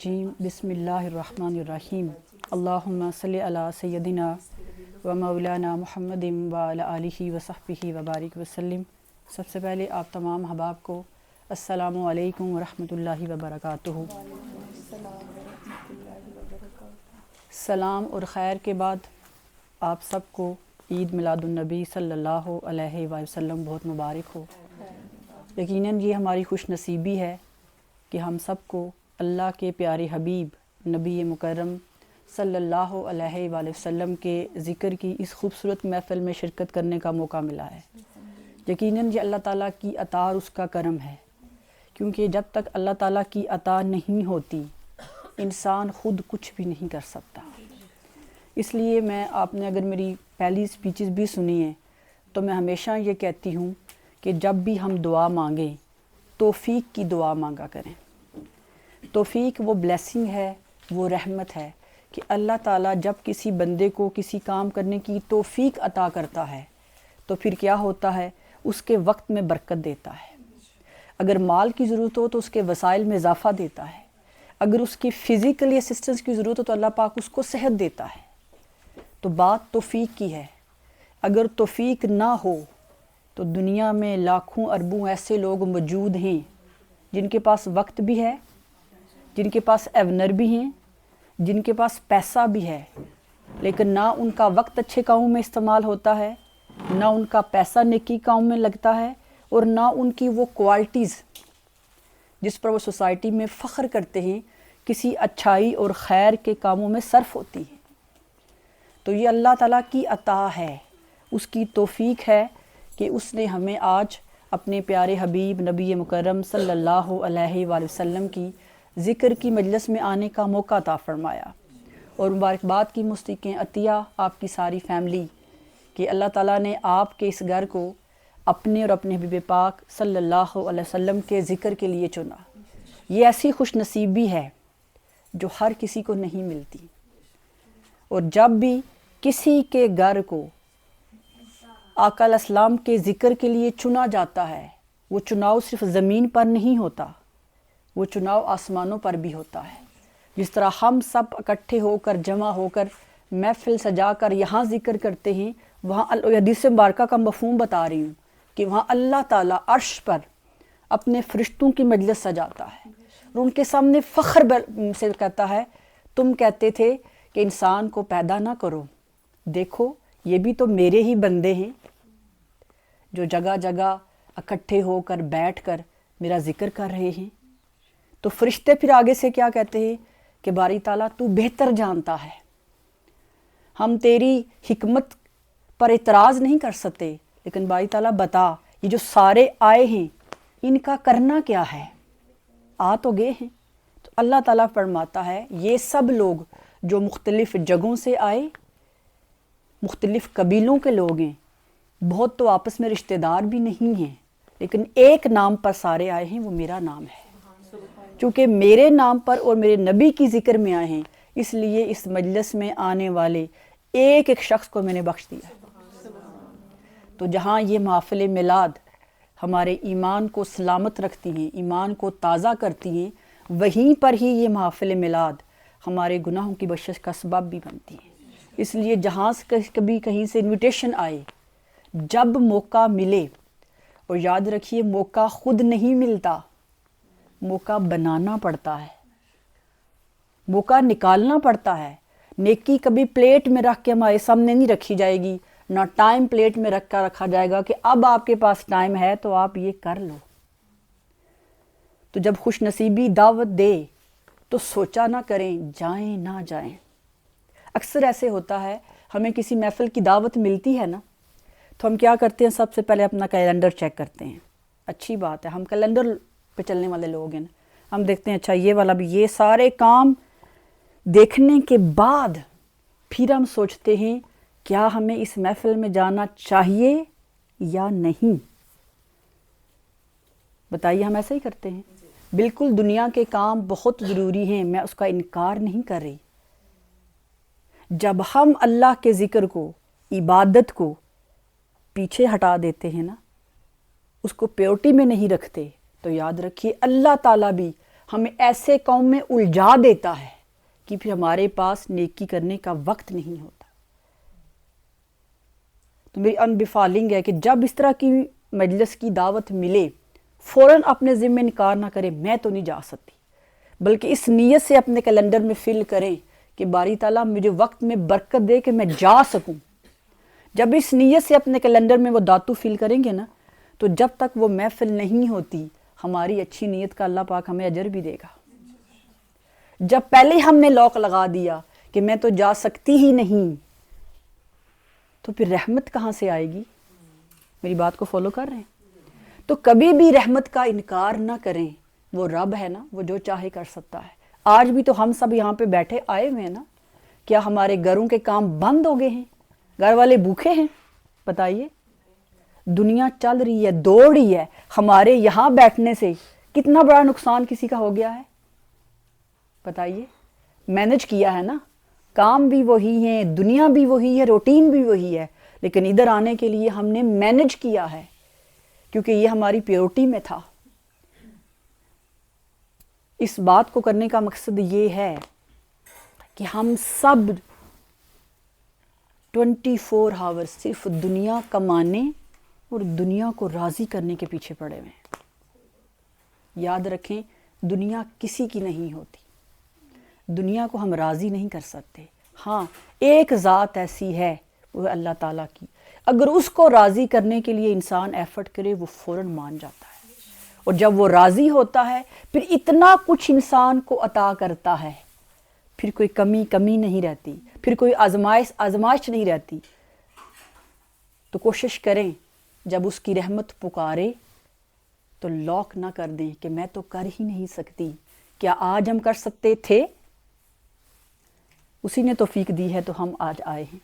جیم بسم اللہ الرحمن الرحیم اللہم صلی علی سیدنا و مولانا محمد و علی آلہ و صحبہ وبارک وسلم۔ سب سے پہلے آپ تمام احباب کو السلام علیکم ورحمۃ اللہ وبرکاتہ۔ سلام اور خیر کے بعد آپ سب کو عید میلاد النبی صلی اللہ علیہ وآلہ وسلم بہت مبارک ہو۔ یقیناً یہ ہماری خوش نصیبی ہے کہ ہم سب کو اللہ کے پیارے حبیب نبی مکرم صلی اللہ علیہ وآلہ وسلم کے ذکر کی اس خوبصورت محفل میں شرکت کرنے کا موقع ملا ہے۔ یقیناً یہ اللہ تعالیٰ کی عطا اور اس کا کرم ہے، کیونکہ جب تک اللہ تعالیٰ کی عطا نہیں ہوتی انسان خود کچھ بھی نہیں کر سکتا۔ اس لیے آپ نے اگر میری پہلی سپیچز بھی سنی ہیں تو میں ہمیشہ یہ کہتی ہوں کہ جب بھی ہم دعا مانگیں توفیق کی دعا مانگا کریں۔ توفیق وہ بلیسنگ ہے، وہ رحمت ہے کہ اللہ تعالیٰ جب کسی بندے کو کسی کام کرنے کی توفیق عطا کرتا ہے تو پھر کیا ہوتا ہے، اس کے وقت میں برکت دیتا ہے۔ اگر مال کی ضرورت ہو تو اس کے وسائل میں اضافہ دیتا ہے۔ اگر اس کی فزیکلی اسسٹنس کی ضرورت ہو تو اللہ پاک اس کو صحت دیتا ہے۔ تو بات توفیق کی ہے۔ اگر توفیق نہ ہو تو دنیا میں لاکھوں اربوں ایسے لوگ موجود ہیں جن کے پاس وقت بھی ہے، جن کے پاس ایونر بھی ہیں، جن کے پاس پیسہ بھی ہے، لیکن نہ ان کا وقت اچھے کاموں میں استعمال ہوتا ہے، نہ ان کا پیسہ نیکی کام میں لگتا ہے، اور نہ ان کی وہ کوالٹیز جس پر وہ سوسائٹی میں فخر کرتے ہیں کسی اچھائی اور خیر کے کاموں میں صرف ہوتی ہیں۔ تو یہ اللہ تعالیٰ کی عطا ہے، اس کی توفیق ہے کہ اس نے ہمیں آج اپنے پیارے حبیب نبی مکرم صلی اللہ علیہ وآلہ وسلم کی ذکر کی مجلس میں آنے کا موقع عطا فرمایا، اور مبارکباد کی مستحقیں عطیہ آپ کی ساری فیملی کہ اللہ تعالیٰ نے آپ کے اس گھر کو اپنے اور اپنے حبیب پاک صلی اللہ علیہ وسلم کے ذکر کے لیے چنا۔ یہ ایسی خوش نصیبی ہے جو ہر کسی کو نہیں ملتی، اور جب بھی کسی کے گھر کو آقا علیہ السلام کے ذکر کے لیے چنا جاتا ہے، وہ چناؤ صرف زمین پر نہیں ہوتا، وہ چناؤ آسمانوں پر بھی ہوتا ہے۔ جس طرح ہم سب اکٹھے ہو کر جمع ہو کر محفل سجا کر یہاں ذکر کرتے ہیں، وہاں حدیث مبارکہ کا مفہوم بتا رہی ہوں کہ وہاں اللہ تعالیٰ عرش پر اپنے فرشتوں کی مجلس سجاتا ہے اور ان کے سامنے فخر سے کہتا ہے، تم کہتے تھے کہ انسان کو پیدا نہ کرو، دیکھو یہ بھی تو میرے ہی بندے ہیں جو جگہ جگہ اکٹھے ہو کر بیٹھ کر میرا ذکر کر رہے ہیں۔ تو فرشتے پھر آگے سے کیا کہتے ہیں کہ باری تعالیٰ تو بہتر جانتا ہے، ہم تیری حکمت پر اعتراض نہیں کر سکتے، لیکن باری تعالیٰ بتا یہ جو سارے آئے ہیں ان کا کرنا کیا ہے، آ تو گئے ہیں۔ تو اللہ تعالیٰ فرماتا ہے یہ سب لوگ جو مختلف جگہوں سے آئے، مختلف قبیلوں کے لوگ ہیں، بہت تو آپس میں رشتہ دار بھی نہیں ہیں، لیکن ایک نام پر سارے آئے ہیں، وہ میرا نام ہے۔ چونکہ میرے نام پر اور میرے نبی کی ذکر میں آئے ہیں، اس لیے اس مجلس میں آنے والے ایک ایک شخص کو میں نے بخش دیا۔ تو جہاں یہ محفل میلاد ہمارے ایمان کو سلامت رکھتی ہیں، ایمان کو تازہ کرتی ہیں، وہیں پر ہی یہ محفل میلاد ہمارے گناہوں کی بخشش کا سبب بھی بنتی ہے۔ اس لیے جہاں سے کبھی کہیں سے انویٹیشن آئے، جب موقع ملے، اور یاد رکھیے موقع خود نہیں ملتا، موقع بنانا پڑتا ہے، موقع نکالنا پڑتا ہے۔ نیکی کبھی پلیٹ میں رکھ کے ہمارے سامنے نہیں رکھی جائے گی، نہ ٹائم پلیٹ میں رکھا جائے گا کہ اب آپ کے پاس ٹائم ہے تو آپ یہ کر لو۔ تو جب خوش نصیبی دعوت دے تو سوچا نہ کریں جائیں نہ جائیں۔ اکثر ایسے ہوتا ہے، ہمیں کسی محفل کی دعوت ملتی ہے نا تو ہم کیا کرتے ہیں، سب سے پہلے اپنا کیلنڈر چیک کرتے ہیں۔ اچھی بات ہے، ہم کیلنڈر پہ چلنے والے لوگ ہیں، ہم دیکھتے ہیں اچھا یہ والا بھی، یہ سارے کام دیکھنے کے بعد پھر ہم سوچتے ہیں کیا ہمیں اس محفل میں جانا چاہیے یا نہیں۔ بتائیے، ہم ایسا ہی کرتے ہیں۔ بالکل دنیا کے کام بہت ضروری ہیں، میں اس کا انکار نہیں کر رہی۔ جب ہم اللہ کے ذکر کو، عبادت کو پیچھے ہٹا دیتے ہیں نا، اس کو پیورٹی میں نہیں رکھتے، تو یاد رکھیے اللہ تعالیٰ بھی ہمیں ایسے قوم میں الجھا دیتا ہے کہ پھر ہمارے پاس نیکی کرنے کا وقت نہیں ہوتا۔ تو میری انبفالنگ ہے کہ جب اس طرح کی مجلس کی دعوت ملے فوراً اپنے ذمہ انکار نہ کریں میں تو نہیں جا سکتی، بلکہ اس نیت سے اپنے کیلنڈر میں فل کریں کہ باری تعالیٰ مجھے وقت میں برکت دے کہ میں جا سکوں۔ جب اس نیت سے اپنے کیلنڈر میں وہ داتو فل کریں گے نا، تو جب تک وہ محفل نہیں ہوتی ہماری اچھی نیت کا اللہ پاک ہمیں اجر بھی دے گا۔ جب پہلے ہم نے لوک لگا دیا کہ میں تو جا سکتی ہی نہیں، تو پھر رحمت کہاں سے آئے گی؟ میری بات کو فالو کر رہے ہیں؟ تو کبھی بھی رحمت کا انکار نہ کریں، وہ رب ہے نا، وہ جو چاہے کر سکتا ہے۔ آج بھی تو ہم سب یہاں پہ بیٹھے آئے ہوئے ہیں نا، کیا ہمارے گھروں کے کام بند ہو گئے ہیں؟ گھر والے بھوکے ہیں؟ بتائیے، دنیا چل رہی ہے، دوڑ رہی ہے، ہمارے یہاں بیٹھنے سے کتنا بڑا نقصان کسی کا ہو گیا ہے؟ بتائیے، مینج کیا ہے نا، کام بھی وہی ہیں، دنیا بھی وہی ہے، روٹین بھی وہی ہے، لیکن ادھر آنے کے لیے ہم نے مینج کیا ہے کیونکہ یہ ہماری پیورٹی میں تھا۔ اس بات کو کرنے کا مقصد یہ ہے کہ ہم سب 24 آورز صرف دنیا کمانے اور دنیا کو راضی کرنے کے پیچھے پڑے ہوئے ہیں۔ یاد رکھیں، دنیا کسی کی نہیں ہوتی، دنیا کو ہم راضی نہیں کر سکتے۔ ہاں، ایک ذات ایسی ہے، وہ اللہ تعالیٰ کی، اگر اس کو راضی کرنے کے لیے انسان ایفرٹ کرے وہ فوراً مان جاتا ہے، اور جب وہ راضی ہوتا ہے پھر اتنا کچھ انسان کو عطا کرتا ہے، پھر کوئی کمی نہیں رہتی، پھر کوئی آزمائش نہیں رہتی۔ تو کوشش کریں جب اس کی رحمت پکارے تو لاک نہ کر دیں کہ میں تو کر ہی نہیں سکتی۔ کیا آج ہم کر سکتے تھے؟ اسی نے توفیق دی ہے تو ہم آج آئے ہیں۔